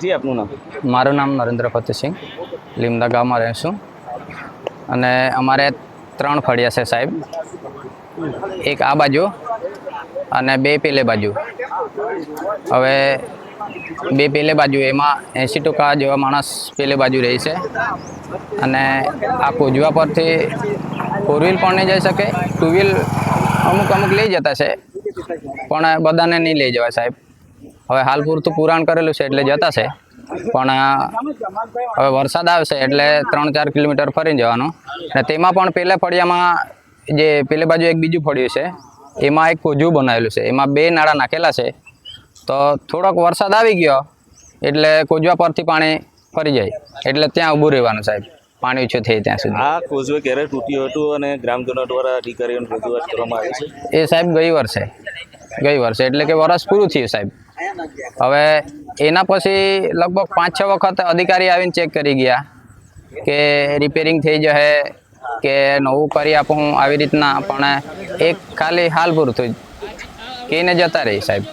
જી આપનું નામ? મારું નામ નરેન્દ્ર ફતેહસિંહ, લીમડા ગામમાં રહું છું અને અમારે 3 ફળિયા છે સાહેબ, એક આ બાજુ અને 2 પેલે બાજુ. હવે 2 પેલે બાજુ એમાં 80% જેવા માણસ પેલે બાજુ રહે છે અને આ કોજવા પરથી 4 વ્હીલ પણ નહીં જઈ શકે, 2 વ્હીલ અમુક લઈ જતા છે પણ બધાને નહીં લઈ જવાય સાહેબ. હવે હાલ પૂરતું પુરાણ કરેલું છે એટલે જતા છે, પણ હવે વરસાદ આવશે એટલે 3-4 કિલોમીટર ફરી જવાનું. અને તેમાં પણ પેલા ફળિયામાં જે પેલે બાજુ એક બીજું ફળિયું છે એમાં એક કોજવું બનાવેલું છે, એમાં 2 નાળા નાખેલા છે. તો થોડોક વરસાદ આવી ગયો એટલે કોજવા પરથી પાણી ફરી જાય એટલે ત્યાં ઊભું રહેવાનું સાહેબ, પાણી ઓછું થાય ત્યાં સુધી. આ કોઝવે ક્યારે તૂટ્યું હતું અને ગ્રામજનો દ્વારા અધિકારીઓને રજૂઆત કરવામાં આવી છે? એ સાહેબ ગઈ વર્ષે એટલે કે વર્ષ પૂરું થયું સાહેબ. હવે એના પછી લગભગ 5-6 વખત અધિકારી આવીને ચેક કરી ગયા કે રિપેરિંગ થઈ જશે કે નવું કરી આપું આવી રીતના, પણ એક ખાલી હાલ પૂરું થયું કહીને જતા રહી સાહેબ.